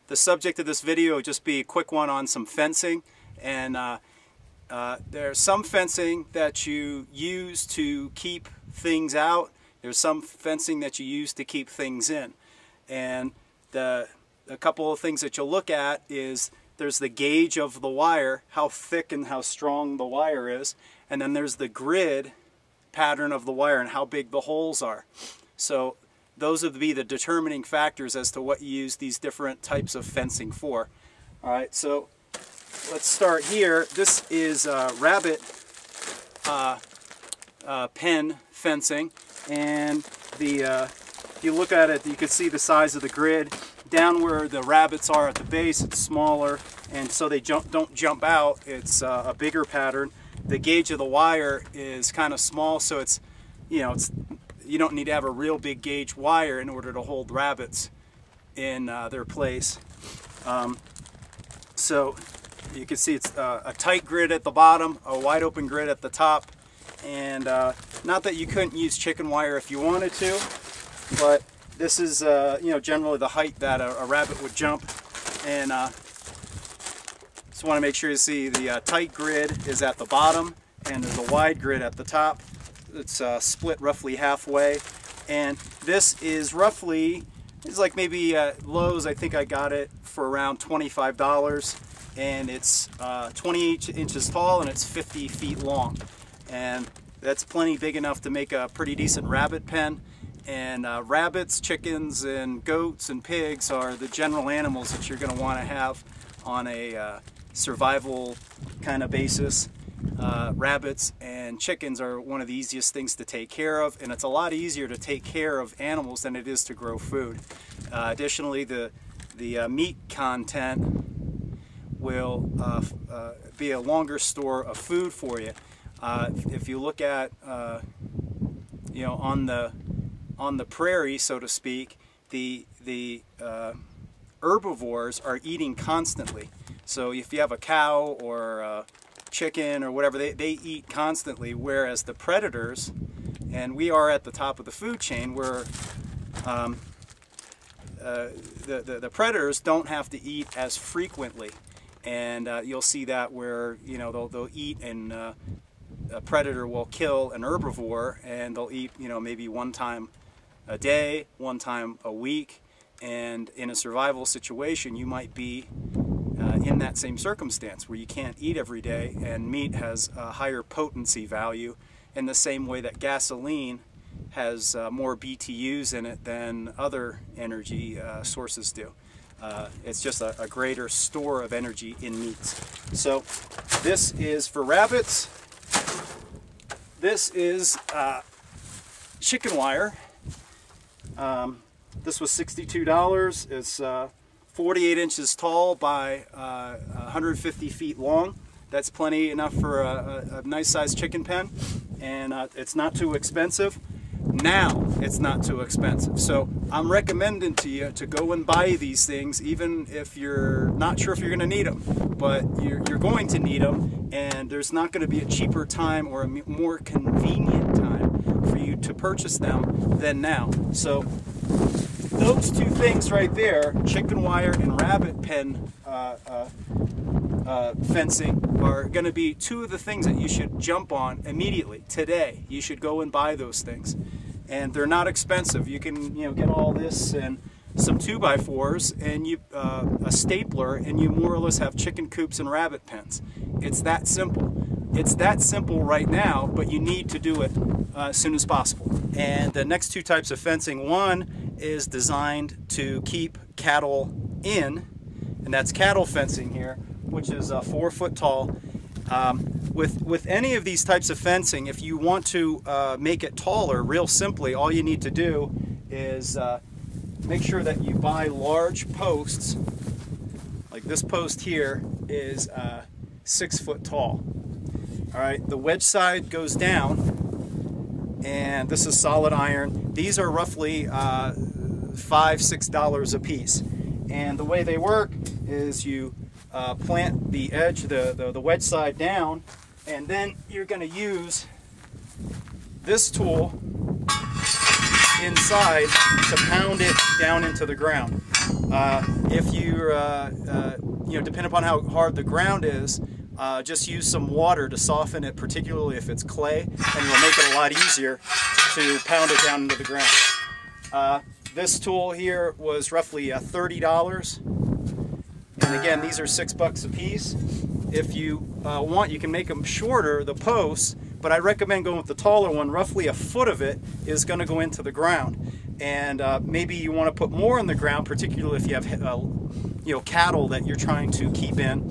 the subject of this video will just be a quick one on some fencing. And there's some fencing that you use to keep things out. There's some fencing that you use to keep things in. And a couple of things that you'll look at is there's the gauge of the wire, how thick and how strong the wire is. And then there's the grid pattern of the wire and how big the holes are. So those would be the determining factors as to what you use these different types of fencing for. All right, so let's start here. This is rabbit pen fencing, and if you look at it, you can see the size of the grid. Down where the rabbits are at the base, it's smaller, and so they don't jump out. It's a bigger pattern. The gauge of the wire is kind of small, so it's, you don't need to have a real big gauge wire in order to hold rabbits in their place. So you can see it's a tight grid at the bottom, a wide open grid at the top, and not that you couldn't use chicken wire if you wanted to, but this is generally the height that a rabbit would jump. And just want to make sure you see the tight grid is at the bottom and there's a wide grid at the top. It's split roughly halfway, and this is roughly, it's like maybe at Lowe's, I think I got it for around $25, and it's 28 inches tall and it's 50 feet long, and that's plenty big enough to make a pretty decent rabbit pen. And rabbits, chickens, and goats and pigs are the general animals that you're going to want to have on a survival kind of basis. Rabbits and chickens are one of the easiest things to take care of, and it's a lot easier to take care of animals than it is to grow food. Additionally, the meat content will be a longer store of food for you. If you look at on the prairie, so to speak, the herbivores are eating constantly. So if you have a cow or a chicken or whatever, they eat constantly, whereas the predators, and we are at the top of the food chain, where the predators don't have to eat as frequently. And you'll see that where they'll eat, and a predator will kill an herbivore, and they'll eat maybe one time a day, one time a week. And in a survival situation, you might be in that same circumstance where you can't eat every day, and meat has a higher potency value in the same way that gasoline has more BTUs in it than other energy sources do. It's just a greater store of energy in meats. So this is for rabbits. This is chicken wire. This was $62. It's 48 inches tall by 150 feet long. That's plenty enough for a nice sized chicken pen, and it's not too expensive. Now it's not too expensive, so I'm recommending to you to go and buy these things, even if you're not sure if you're going to need them, but you're going to need them, and there's not going to be a cheaper time or a more convenient time for you to purchase them than now. So those two things right there, chicken wire and rabbit pen fencing, are going to be two of the things that you should jump on immediately. Today, you should go and buy those things, and they're not expensive. You can get all this and some 2x4s and a stapler, and you more or less have chicken coops and rabbit pens. It's that simple. It's that simple right now, but you need to do it as soon as possible. And the next two types of fencing, one is designed to keep cattle in, and that's cattle fencing here, which is 4 foot tall. With any of these types of fencing, if you want to make it taller, real simply, all you need to do is make sure that you buy large posts. Like this post here is 6 foot tall. All right, the wedge side goes down, and this is solid iron. These are roughly $5–6 a piece, and the way they work is you plant the edge, the wedge side down, and then you're going to use this tool inside to pound it down into the ground. if you're, depending upon how hard the ground is, just use some water to soften it, particularly if it's clay, and it'll make it a lot easier to pound it down into the ground. This tool here was roughly $30, and again, these are $6 a piece. If you want, you can make them shorter, the posts, but I recommend going with the taller one. Roughly a foot of it is going to go into the ground, and maybe you want to put more in the ground, particularly if you have cattle that you're trying to keep in,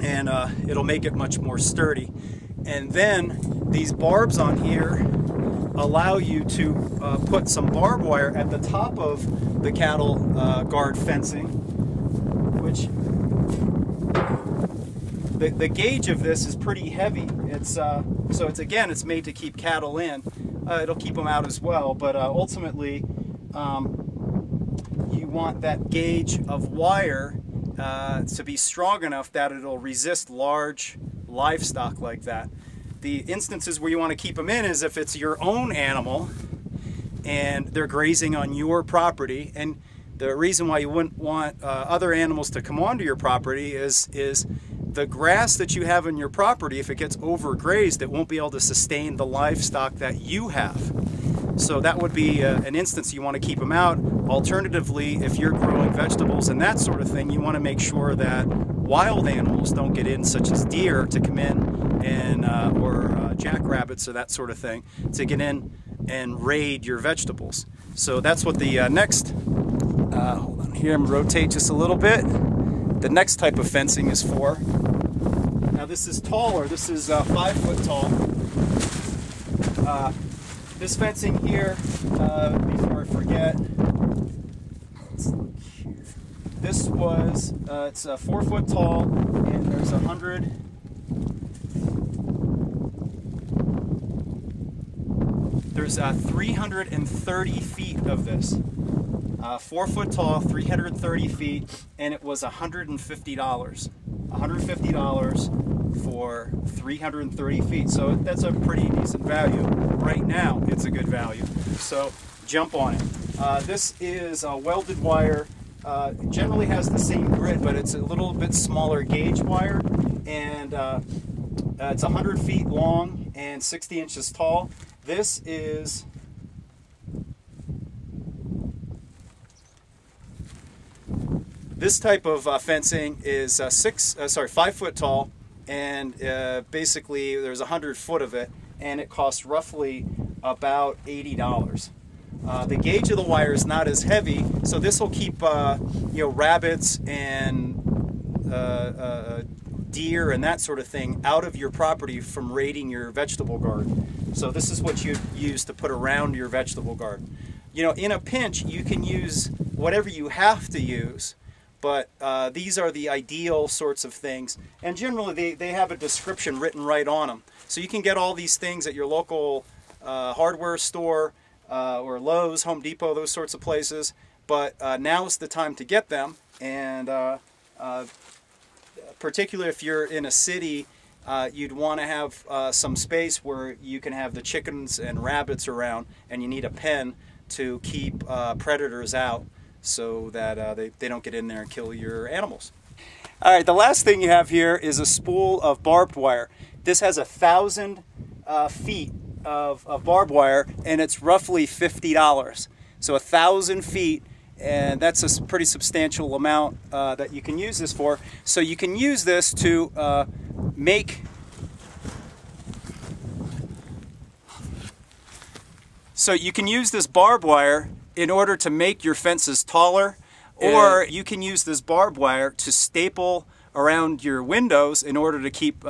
and it'll make it much more sturdy. And then these barbs on here allow you to put some barbed wire at the top of the cattle guard fencing, which the gauge of this is pretty heavy. It's it's made to keep cattle in. It'll keep them out as well, but ultimately you want that gauge of wire to be strong enough that it'll resist large livestock like that. The instances where you want to keep them in is if it's your own animal and they're grazing on your property, and the reason why you wouldn't want other animals to come onto your property is the grass that you have on your property, if it gets overgrazed, it won't be able to sustain the livestock that you have. So that would be an instance you want to keep them out. Alternatively, if you're growing vegetables and that sort of thing, you want to make sure that wild animals don't get in, such as deer, to come in, and or jackrabbits or that sort of thing, to get in and raid your vegetables. So that's what the next, hold on here, I'm gonna rotate just a little bit. The next type of fencing is for. Now this is taller, this is 5 foot tall. This fencing here, before I forget, let's look here. This was, it's 4 foot tall, and there's 330 feet of this. 4 foot tall, 330 feet, and it was $150. $150 for 330 feet. So that's a pretty decent value. Right now, it's a good value. So jump on it. This is a welded wire. Generally has the same grid, but it's a little bit smaller gauge wire, and it's 100 feet long and 60 inches tall. This is this type of fencing is 5 foot tall, and basically there's 100 foot of it, and it costs roughly about $80. The gauge of the wire is not as heavy, so this will keep rabbits and deer and that sort of thing out of your property from raiding your vegetable garden. So this is what you use to put around your vegetable garden. In a pinch, you can use whatever you have to use, but these are the ideal sorts of things, and generally they have a description written right on them. So you can get all these things at your local hardware store, or Lowe's, Home Depot, those sorts of places, but now's the time to get them, and particularly if you're in a city, you'd want to have some space where you can have the chickens and rabbits around, and you need a pen to keep predators out so that they don't get in there and kill your animals. All right, the last thing you have here is a spool of barbed wire. This has 1,000 feet of barbed wire, and it's roughly $50. So 1,000 feet, and that's a pretty substantial amount that you can use this for. So you can use this to make this barbed wire in order to make your fences taller, or you can use this barbed wire to staple around your windows in order to keep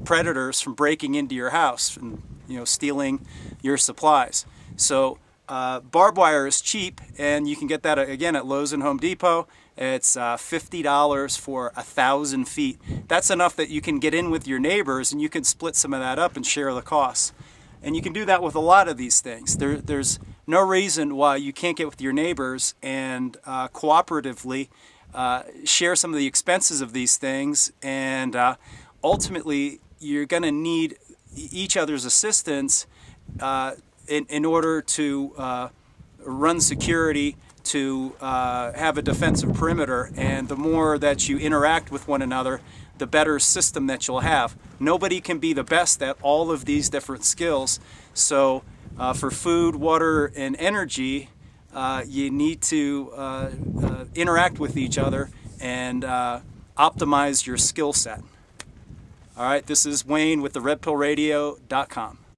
predators from breaking into your house and stealing your supplies. So barbed wire is cheap, and you can get that again at Lowe's and Home Depot. It's $50 for 1,000 feet. That's enough that you can get in with your neighbors, and you can split some of that up and share the costs. And you can do that with a lot of these things. There's no reason why you can't get with your neighbors and cooperatively share some of the expenses of these things, and ultimately you're going to need each other's assistance in order to run security, to have a defensive perimeter, and the more that you interact with one another, the better system that you'll have. Nobody can be the best at all of these different skills, so for food, water, and energy, you need to interact with each other and optimize your skill set. All right, this is Wayne with the redpillradio.com.